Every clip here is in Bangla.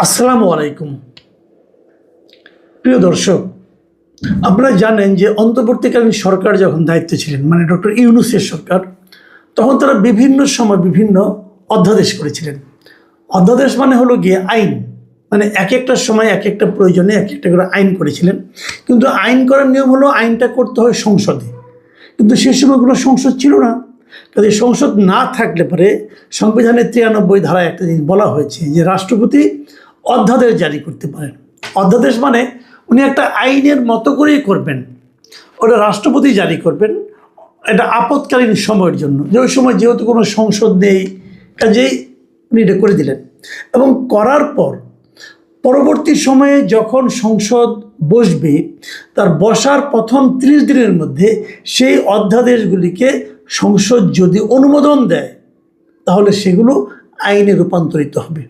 আসসালামু আলাইকুম। প্রিয় দর্শক, আপনারা জানেন যে অন্তর্বর্তীকালীন সরকার যখন দায়িত্বে ছিলেন, মানে ডক্টর ইউনূসের সরকার, তখন তারা বিভিন্ন সময় বিভিন্ন অধ্যাদেশ করেছিলেন। অধ্যাদেশ মানে হলো গিয়ে আইন, মানে এক একটা সময় এক একটা প্রয়োজনে এক একটা করে আইন করেছিলেন। কিন্তু আইন করার নিয়ম হলো আইনটা করতে হয় সংসদে, কিন্তু সে সময় কোনো সংসদ ছিল না। কাজে সংসদ না থাকলে পরে সংবিধানের 93 ধারায় একটা জিনিস বলা হয়েছে যে রাষ্ট্রপতি অধ্যাদেশ জারি করতে পারেন। অধ্যাদেশ মানে উনি একটা আইনের মতো করেই করবেন, ওটা রাষ্ট্রপতি জারি করবেন। এটা আপৎকালীন সময়ের জন্য, যে ওই সময় যেহেতু কোনো সংসদ নেই, কাজেই উনি এটা করে দিলেন। এবং করার পর পরবর্তী সময়ে যখন সংসদ বসবে, তার বসার প্রথম 30 দিনের মধ্যে সেই অধ্যাদেশগুলিকে সংসদ যদি অনুমোদন দেয়, তাহলে সেগুলো আইনে রূপান্তরিত হবে।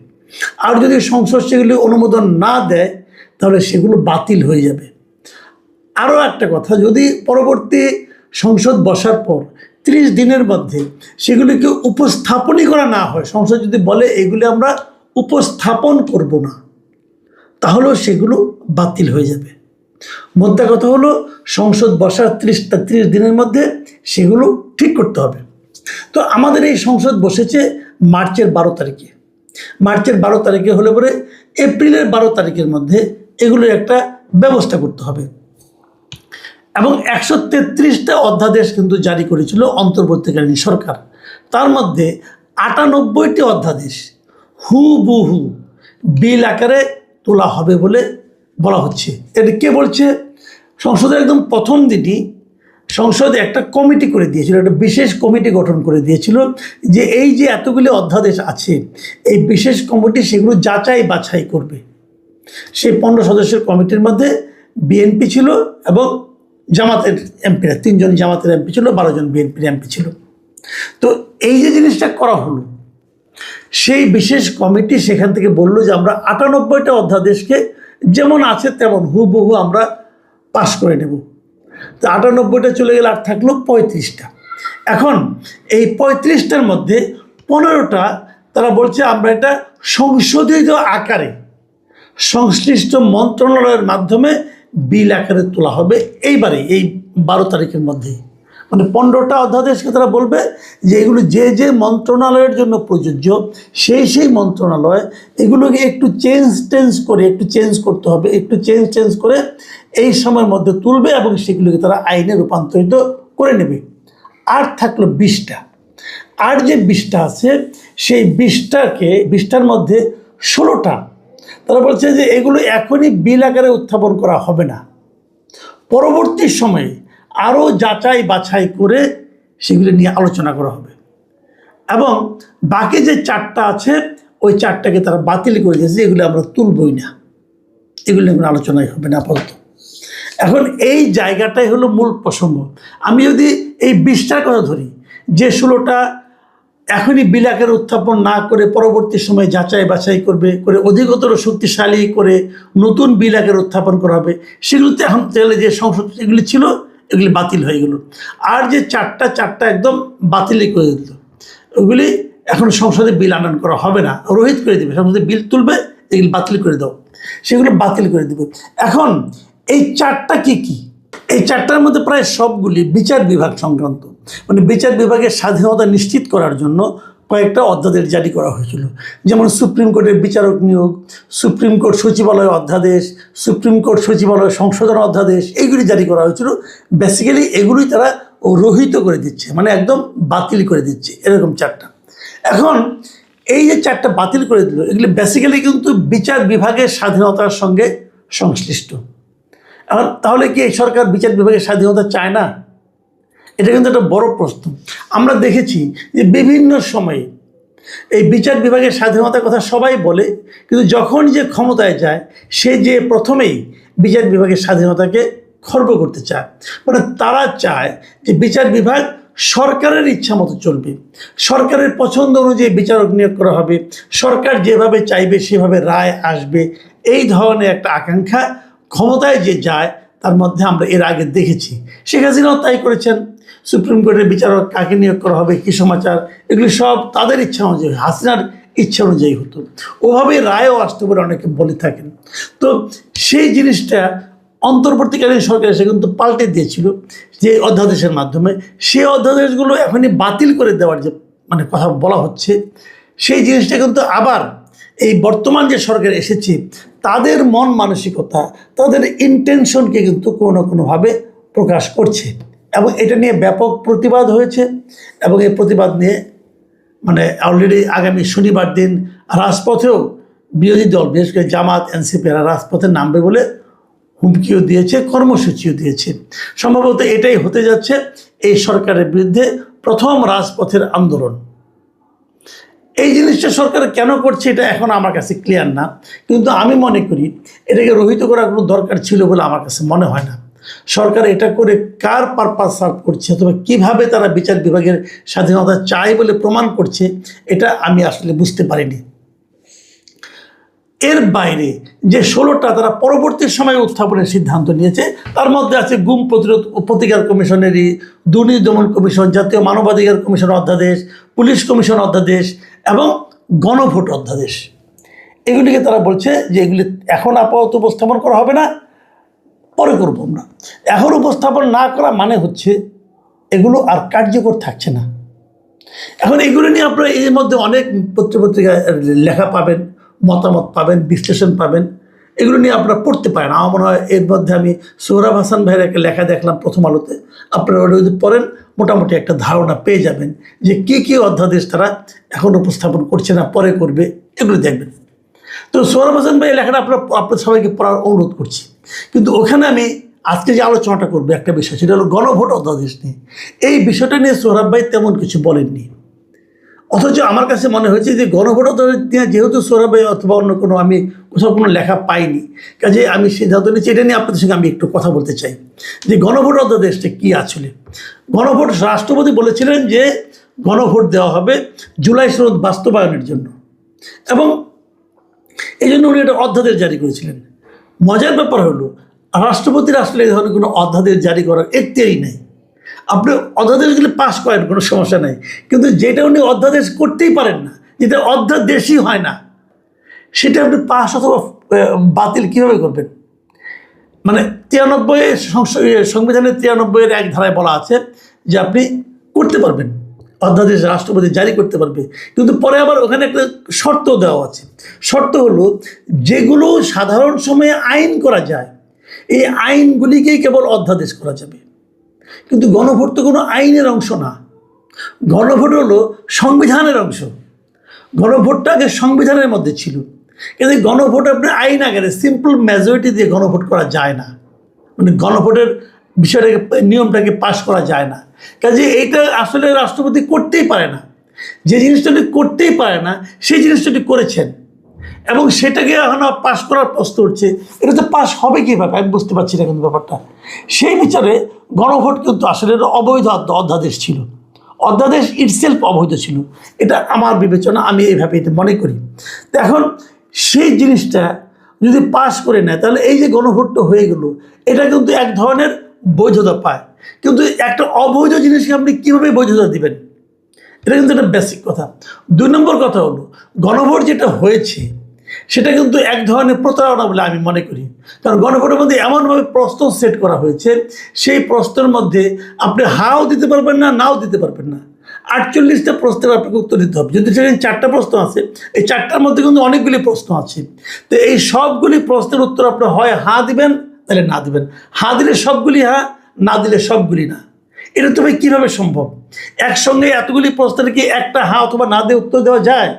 আর যদি সংসদ সেগুলি অনুমোদন না দেয়, তাহলে সেগুলো বাতিল হয়ে যাবে। আরও একটা কথা, যদি পরবর্তী সংসদ বসার পর 30 দিনের মধ্যে সেগুলিকে উপস্থাপনই করা না হয়, সংসদ যদি বলে এগুলি আমরা উপস্থাপন করব না, তাহলেও সেগুলো বাতিল হয়ে যাবে। মোদ্দা কথা হলো সংসদ বসার 30 দিনের মধ্যে সেগুলো ঠিক করতে হবে। তো আমাদের এই সংসদ বসেছে মার্চের 12 তারিখে। মার্চের 12 তারিখে হলে পরে এপ্রিলের 12 তারিখের মধ্যে এগুলোর একটা ব্যবস্থা করতে হবে। এবং 133টা অধ্যাদেশ কিন্তু জারি করেছিল অন্তর্বর্তীকালীন সরকার। তার মধ্যে 98টি অধ্যাদেশ হুবহু বিল আকারে তোলা হবে বলে বলা হচ্ছে। এটা কে বলছে? সংসদের একদম প্রথম দিনই সংসদে একটা কমিটি করে দিয়েছিল, একটা বিশেষ কমিটি গঠন করে দিয়েছিল যে এই যে এতগুলি অধ্যাদেশ আছে, এই বিশেষ কমিটি সেগুলো যাচাই বাছাই করবে। সেই 15 সদস্যের কমিটির মধ্যে বিএনপি ছিল এবং জামাতের এমপিরা, 3 জন জামাতের এমপি ছিল, 12 জন বিএনপির এমপি ছিল। তো এই যে জিনিসটা করা হলো, সেই বিশেষ কমিটি সেখান থেকে বলল যে আমরা 98টা অধ্যাদেশকে যেমন আছে তেমন হুবহু আমরা পাশ করে নেব। তো 98টা চলে গেলে আর থাকলো 35টা। এখন এই 35টার মধ্যে 15টা তারা বলছে আমরা এটা সংশোধিত আকারে সংশ্লিষ্ট মন্ত্রণালয়ের মাধ্যমে বিল আকারে তোলা হবে এইবারে, এই 12 তারিখের মধ্যেই। মানে 15টা অধ্যাদেশকে তারা বলবে যে এগুলো যে যে মন্ত্রণালয়ের জন্য প্রযোজ্য, সেই মন্ত্রণালয় এগুলোকে একটু চেঞ্জ করতে হবে, একটু চেঞ্জ করে এই সময়ের মধ্যে তুলবে এবং সেগুলোকে তারা আইনে রূপান্তরিত করে নেবে। আর থাকলো 20টা। আর যে 20টা আছে, সেই 20টার মধ্যে 16টা তারা বলছে যে এগুলো এখনই বিল আকারে উত্থাপন করা হবে না, পরবর্তী সময়ে আরও যাচাই বাছাই করে সেগুলো নিয়ে আলোচনা করা হবে। এবং বাকি যে 4টা আছে, ওই 4টাকে তারা বাতিল করে দিয়েছে, এগুলো আমরা তুলবই না, এগুলো নিয়ে আলোচনাই হবে না আপাতত। এখন এই জায়গাটাই হলো মূল প্রসঙ্গ। আমি যদি এই 20টার কথা ধরি, যে 16টা এখনই বিল আকারে উত্থাপন না করে পরবর্তী সময় যাচাই বাছাই করে অধিকতর শক্তিশালী করে নতুন বিল আকারে উত্থাপন করা হবে, সেগুলোতে এখন তাহলে যে সংসদ এগুলি ছিল এগুলি বাতিল হয়ে গেল। আর যে 4টা একদম বাতিলই করে দিল, ওগুলি এখন সংসদে বিল আনয়ন করা হবে না, রহিত করে দেবে, সংসদে বিল তুলবে, এগুলি বাতিল করে দাও, সেগুলো বাতিল করে দেবে। এখন এই 4টা কি? এই 4টার মধ্যে প্রায় সবগুলি বিচার বিভাগ সংক্রান্ত, মানে বিচার বিভাগের স্বাধীনতা নিশ্চিত করার জন্য কয়েকটা অধ্যাদেশ জারি করা হয়েছিল। যেমন সুপ্রিম কোর্টের বিচারক নিয়োগ, সুপ্রিম কোর্ট সচিবালয় অধ্যাদেশ, সুপ্রিম কোর্ট সচিবালয় সংশোধন অধ্যাদেশ, এইগুলি জারি করা হয়েছিল। বেসিক্যালি এগুলোই তারা রহিত করে দিচ্ছে, মানে একদম বাতিল করে দিচ্ছে, এরকম 4টা। এখন এই যে 4টা বাতিল করে দিল, এগুলি বেসিক্যালি কিন্তু বিচার বিভাগের স্বাধীনতার সঙ্গে সংশ্লিষ্ট। এখন তাহলে কি এই সরকার বিচার বিভাগের স্বাধীনতা চায় না? এটা কিন্তু একটা বড় প্রশ্ন। আমরা দেখেছি যে বিভিন্ন সময়ে এই বিচার বিভাগের স্বাধীনতার কথা সবাই বলে, কিন্তু যখন যে ক্ষমতায় যায় সে যে প্রথমেই বিচার বিভাগের স্বাধীনতাকে খর্ব করতে চায়। মানে তারা চায় যে বিচার বিভাগ সরকারের ইচ্ছা মতো চলবে, সরকারের পছন্দ অনুযায়ী বিচারক নিয়োগ করা হবে, সরকার যেভাবে চাইবে সেভাবে রায় আসবে, এই ধরনের একটা আকাঙ্ক্ষা ক্ষমতায় যে যায় তার মধ্যে আমরা এর আগে দেখেছি। শেখ হাসিনাও তাই করেছেন। সুপ্রিম কোর্টের বিচারক কাকে নিয়োগ করা হবে, কী সমাচার, এগুলি সব তাদের ইচ্ছা অনুযায়ী, হাসিনার ইচ্ছা অনুযায়ী হতো, ওভাবে রায়ও আসতে বলে অনেকে বলে থাকেন। তো সেই জিনিসটা অন্তর্বর্তীকালীন সরকার এসে কিন্তু পাল্টে দিয়েছিল যে অধ্যাদেশের মাধ্যমে। সেই অধ্যাদেশগুলো এখনই বাতিল করে দেওয়ার যে মানে কথা বলা হচ্ছে, সেই জিনিসটা কিন্তু আবার এই বর্তমান যে সরকার এসেছে তাদের মন মানসিকতা, তাদের ইন্টেনশনকে কিন্তু কোনো না কোনোভাবে প্রকাশ করছে, এবং এটা নিয়ে ব্যাপক প্রতিবাদ হয়েছে। এবং এই প্রতিবাদ নিয়ে মানে অলরেডি আগামী শনিবার দিন রাজপথেও বিরোধী দল, বিশেষ করে জামাত, এনসিপি এরা রাজপথে নামবে বলে হুমকিও দিয়েছে, কর্মসূচিও দিয়েছে। সম্ভবত এটাই হতে যাচ্ছে এই সরকারের বিরুদ্ধে প্রথম রাজপথের আন্দোলন। এই জিনিসটা সরকার কেন করছে এটা এখন আমার কাছে ক্লিয়ার না, কিন্তু আমি মনে করি এটাকে রহিত করার কোনো দরকার ছিল বলে আমার কাছে মনে হয় না। সরকার এটা করে কার পারপাস সার্ভ করছে অথবা কীভাবে তারা বিচার বিভাগের স্বাধীনতা চায় বলে প্রমাণ করছে, এটা আমি আসলে বুঝতে পারিনি। এর বাইরে যে 16টা তারা পরবর্তী সময়ে উত্থাপনের সিদ্ধান্ত নিয়েছে, তার মধ্যে আছে গুম প্রতিরোধ ও প্রতিকার কমিশনেরই, দুর্নীতি দমন কমিশন, জাতীয় মানবাধিকার কমিশন অধ্যাদেশ, পুলিশ কমিশন অধ্যাদেশ এবং গণভোট অধ্যাদেশ। এগুলিকে তারা বলছে যে এগুলি এখন আপাতত উপস্থাপন করা হবে না, পরে করব আমরা। এখন উপস্থাপন না করা মানে হচ্ছে এগুলো আর কার্যকর থাকছে না। এখন এগুলো নিয়ে আপনারা এর মধ্যে অনেক পত্রপত্রিকায় লেখা পাবেন, মতামত পাবেন, বিশ্লেষণ পাবেন, এগুলো নিয়ে আপনারা পড়তে পারেন। আমার মনে হয় এর মধ্যে আমি সোহরাব হাসান ভাইয়ের একটা লেখা দেখলাম প্রথম আলোতে, আপনারা ওটা যদি পড়েন মোটামুটি একটা ধারণা পেয়ে যাবেন যে কী কী অধ্যাদেশ তারা এখন উপস্থাপন করছে না, পরে করবে, এগুলো দেখবেন। তো সোহরাব হাসান ভাই লেখাটা আপনার সবাইকে পড়ার অনুরোধ করছি। কিন্তু ওখানে আমি আজকে যে আলোচনাটা করবো একটা বিষয়, সেটা হলো গণভোট অধ্যাদেশ নিয়ে। এই বিষয়টা নিয়ে সোহরাব ভাই তেমন কিছু বলেননি, অথচ আমার কাছে মনে হয়েছে যে গণভোট অধ্যাদেশ নিয়ে যেহেতু সোহরাব ভাই অথবা অন্য কোনো আমি কোথাও কোনো লেখা পাইনি, কাজে আমি সিদ্ধান্ত নিচ্ছি এটা নিয়ে আপনাদের সঙ্গে আমি একটু কথা বলতে চাই যে গণভোট অধ্যাদেশটা কী আসলে। গণভোট রাষ্ট্রপতি বলেছিলেন যে গণভোট দেওয়া হবে জুলাই সনদ বাস্তবায়নের জন্য, এবং এই জন্য উনি একটা অধ্যাদেশ জারি করেছিলেন। মজার ব্যাপার হলো রাষ্ট্রপতির আসলে এই ধরনের কোনো অধ্যাদেশ জারি করার এখতিয়ারই নেই। আপনি অধ্যাদেশগুলি পাশ করেন, কোনো সমস্যা নেই, কিন্তু যেটা উনি অধ্যাদেশ করতেই পারেন না, যেটা অধ্যাদেশই হয় না, সেটা আপনি পাশ অথবা বাতিল কীভাবে করবেন? মানে 93 সংবিধানের 93-এর 1 ধারায় বলা আছে যে আপনি করতে পারবেন, অধ্যাদেশ রাষ্ট্রপতি জারি করতে পারবে, কিন্তু পরে আবার ওখানে একটা শর্ত দেওয়া আছে। শর্ত হলো যেগুলো সাধারণ সময়ে আইন করা যায় এই আইনগুলিকেই কেবল অধ্যাদেশ করা যাবে। কিন্তু গণভোট তো কোনো আইনের অংশ না, গণভোট হলো সংবিধানের অংশ। গণভোটটা আগে সংবিধানের মধ্যে ছিল, কিন্তু গণভোট আপনি আইন আগে সিম্পল মেজরিটি দিয়ে গণভোট করা যায় না, মানে গণভোটের বিষয়টাকে নিয়মটাকে পাশ করা যায় না। কাজে এইটা আসলে রাষ্ট্রপতি করতেই পারে না। যে জিনিসটা করতেই পারে না সেই জিনিসটা করেছেন, এবং সেটাকে এখন পাশ করার প্রশ্ন উঠছে, এটা তো পাশ হবে কীভাবে আমি বুঝতে পারছি না। কিন্তু ব্যাপারটা সেই বিচারে গণভোট কিন্তু আসলে অবৈধ অধ্যাদেশ ছিল, অধ্যাদেশ ইটসেলফ অবৈধ ছিল, এটা আমার বিবেচনা, আমি এইভাবে এটা মনে করি। তো এখন সেই জিনিসটা যদি পাশ করে নেয় তাহলে এই যে গণভোটটা হয়ে গেল, এটা কিন্তু এক ধরনের বৈধতা পায়। কিন্তু একটা অবৈধ জিনিসকে আপনি কীভাবে বৈধতা দিবেন, এটা কিন্তু একটা বেসিক কথা। 2 নম্বর কথা হলো গণভোট যেটা হয়েছে সেটা কিন্তু এক ধরনের প্রতারণা বলে আমি মনে করি। কারণ গণভোটের মধ্যে এমনভাবে প্রশ্ন সেট করা হয়েছে, সেই প্রশ্নের মধ্যে আপনি হাও দিতে পারবেন না, নাও দিতে পারবেন না। 48টা প্রশ্নের আপনাকে উত্তর দিতে হবে। যদি সেখানে 4টা প্রশ্ন আছে, এই 4টার মধ্যে কিন্তু অনেকগুলি প্রশ্ন আছে। তো এই সবগুলি প্রশ্নের উত্তর আপনি হয় হা দিবেন, তাহলে না দিবেন। হা দিলে সবগুলি হা, না দিলে সবগুলি না। এটা তো ভাই কীভাবে সম্ভব? একসঙ্গে এতগুলি প্রশ্নের কি একটা হা অথবা না দিয়ে উত্তর দেওয়া যায়?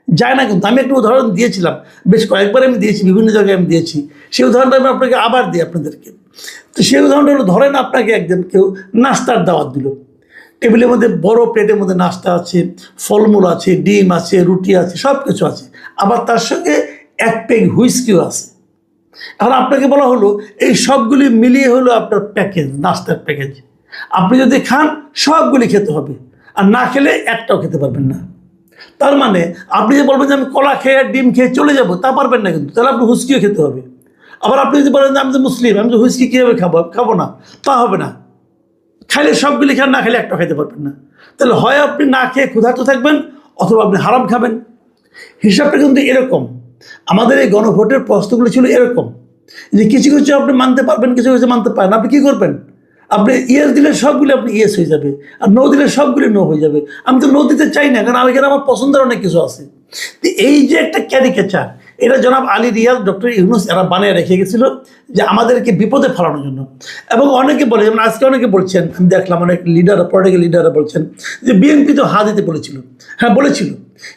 যায় না। কিন্তু আমি একটা উদাহরণ দিয়েছিলাম, বেশ কয়েকবার আমি দিয়েছি, বিভিন্ন জায়গায় আমি দিয়েছি। সেই উদাহরণটা আমি আপনাকে আবার দিই আপনাদেরকে। তো সেই উদাহরণটা হলো, ধরেন আপনাকে একজন কেউ নাস্তার দাওয়াত দিল, টেবিলের মধ্যে বড় প্লেটের মধ্যে নাস্তা আছে, ফলমূল আছে, ডিম আছে, রুটি আছে, সব কিছু আছে, আবার তার সঙ্গে 1 পেগ হুইস্কিও আছে। এখন আপনাকে বলা হলো এই সবগুলি মিলিয়ে হলো আপনার প্যাকেজ, নাস্তার প্যাকেজ। আপনি যদি খান সবগুলি খেতে হবে, আর না খেলে একটাও খেতে পারবেন না। তার মানে আপনি যে বলবেন যে আমি কলা খেয়ে আর ডিম খেয়ে চলে যাব, তা পারবেন না, কিন্তু তাহলে আপনি হুইস্কিও খেতে হবে। আবার আপনি যদি বলেন যে আমি তো মুসলিম, আমি তো হুইস্কি কীভাবে খাবো না, তা হবে না। খাইলে সবগুলি খান, না খেলে একটা খেতে পারবেন না। তাহলে হয় আপনি না খেয়ে ক্ষুধার্ত থাকবেন, অথবা আপনি হারাম খাবেন। হিসাবটা কিন্তু এরকম, আমাদের এই গণভোটের প্রশ্নগুলো ছিল এরকম যে কিছু কিছু আপনি মানতে পারবেন, কিছু কিছু মানতে পারেন, আপনি কী করবেন? আপনি ইয়েস দিলে সবগুলো আপনি ইয়েস হয়ে যাবে, আর নো দিলে সবগুলো নো হয়ে যাবে। আমি তো নো দিতে চাই না, কারণ এখানে আমার পছন্দের অনেক কিছু আছে। তো এই যে একটা ক্যারিকেচার, এটা জনাব আলী রিয়াজ, ডক্টর ইউনূস এরা বানিয়ে রেখে গেছিল যে আমাদেরকে বিপদে ফেলানোর জন্য। এবং অনেকে বলে, যেমন আজকে অনেকে বলছেন, আমি দেখলাম অনেক লিডার, পলিটিক্যাল লিডাররা বলছেন যে বিএনপি তো হা দিতে বলেছিল। হ্যাঁ বলেছিল,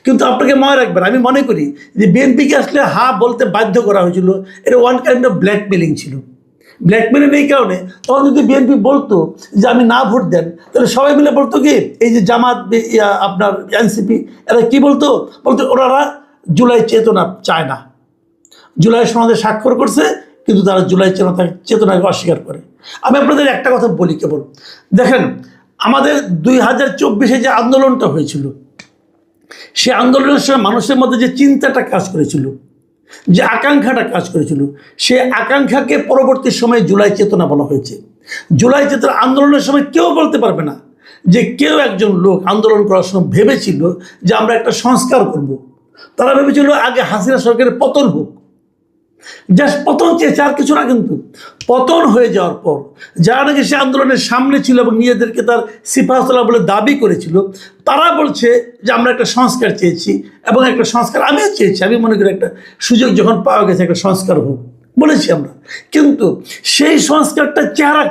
কিন্তু আপনাকে মনে রাখবেন, আমি মনে করি যে বিএনপিকে আসলে হা বলতে বাধ্য করা হয়েছিল। এটা ওয়ান কাইন্ড অফ ব্ল্যাকমেলিং ছিল। ব্ল্যাকমেলিং এই কারণে, তখন যদি বিএনপি বলতো যে আমি না ভোট দেন, তাহলে সবাই মিলে বলতো কি, এই যে জামাত, আপনার এনসিপি, এরা কি বলতো, ওনারা জুলাই চেতনা চায় না। জুলাই সনদে স্বাক্ষর করছে, কিন্তু তারা জুলাই চেতনাকে অস্বীকার করে। আমি আপনাদের একটা কথা বলি কেবল, দেখেন আমাদের 2024 যে আন্দোলনটা হয়েছিল, সে আন্দোলনের সময় মানুষের মধ্যে যে চিন্তাটা কাজ করেছিল, যে আকাঙ্ক্ষাটা কাজ করেছিল, সে আকাঙ্ক্ষাকে পরবর্তী সময়ে জুলাই চেতনা বলা হয়েছে। জুলাই চেতনা আন্দোলনের সময় কেউ বলতে পারবে না যে কেউ একজন লোক আন্দোলন করার সময় ভেবেছিল যে আমরা একটা সংস্কার করব। তারা ভেবেছিল আগে হাসিনা সরকারের পতন হোক, জাস্ট পতন চেয়েছে, আর কিছু না। কিন্তু পতন হয়ে যাওয়ার পর যারা নাকি সে আন্দোলনের সামনে ছিল এবং নিজেদেরকে তার সিপাহসালাহ বলে দাবি করেছিল, তারা বলছে যে আমরা একটা সংস্কার চেয়েছি, এবং একটা সংস্কার আমিও চেয়েছি। আমি মনে করি একটা সুযোগ যখন পাওয়া গেছে একটা সংস্কার হোক বলেছি আমরা, কিন্তু সেই সংস্কারটা চেহারা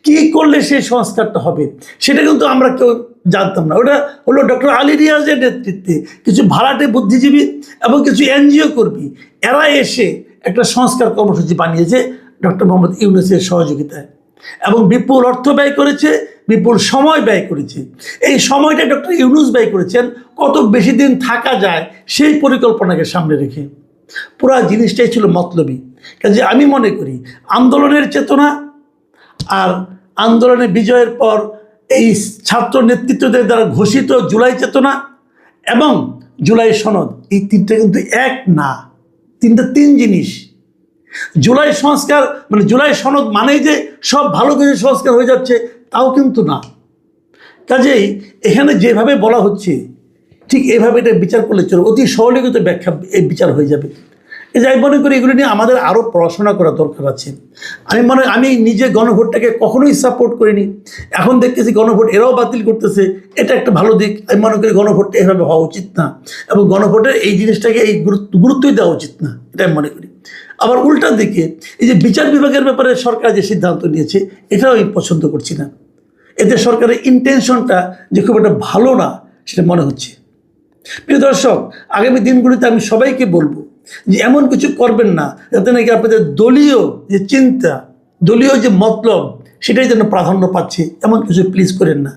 কি করলে সেই সংস্কারটা হবে সেটা কিন্তু আমরা কেউ জানতাম না। ওটা হলো ডক্টর আলী রিয়াজের নেতৃত্বে কিছু ভাড়াটে বুদ্ধিজীবী এবং কিছু এনজিও কর্মী, এরা এসে একটা সংস্কার কর্মসূচি বানিয়েছে ডক্টর মোহাম্মদ ইউনূসের সহযোগিতায়, এবং বিপুল অর্থ ব্যয় করেছে, বিপুল সময় ব্যয় করেছে। এই সময়টা ডক্টর ইউনূস ব্যয় করেছেন কত বেশি দিন থাকা যায় সেই পরিকল্পনাকে সামনে রেখে। পুরা জিনিসটাই ছিল মতলবী। কাজে আমি মনে করি আন্দোলনের চেতনা আর আন্দোলনে বিজয়ের পর এই ছাত্র নেতৃত্বদের দ্বারা ঘোষিত জুলাই চেতনা এবং জুলাই সনদ, এই তিনটা কিন্তু এক না, তিন জিনিস। জুলাই সংস্কার মানে জুলাই সনদ মানেই যে সব ভালো কিছু সংস্কার হয়ে যাচ্ছে, তাও কিন্তু না। কাজেই এখানে যেভাবে বলা হচ্ছে ঠিক এভাবে এটা বিচার করলে চলবে, অতি সরলীকৃত ব্যাখ্যা এই বিচার হয়ে যাবে। যাই মনে করি এগুলো নিয়ে আমাদের আরও পড়াশোনা করা দরকার আছে। আমি নিজে গণভোটটাকে কখনোই সাপোর্ট করিনি, এখন দেখতেছি গণভোট এরাও বাতিল করতেছে, এটা একটা ভালো দিক। আমি মনে করি গণভোটটা এভাবে হওয়া উচিত না, এবং গণভোটের এই জিনিসটাকে এই গুরুত্বই দেওয়া উচিত না, এটা আমি মনে করি। আবার উল্টার দিকে এই যে বিচার বিভাগের ব্যাপারে সরকার যে সিদ্ধান্ত নিয়েছে, এটাও আমি পছন্দ করছি না। এতে সরকারের ইন্টেনশনটা যে খুব একটা ভালো না সেটা মনে হচ্ছে। প্রিয় দর্শক, আগামী দিনগুলিতে আমি সবাইকে বলবো যে এমন কিছু করবেন না যাতে নাকি আপনাদের দলীয় যে চিন্তা, দলীয় যে মতলব, সেটাই যেন প্রাধান্য পাচ্ছে, এমন কিছু প্লিজ করেন না।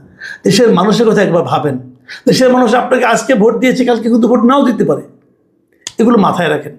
দেশের মানুষের কথা একবার ভাবেন। দেশের মানুষ আপনাকে আজকে ভোট দিয়েছে, কালকে কিন্তু ভোট নাও দিতে পারে, এগুলো মাথায় রাখেন।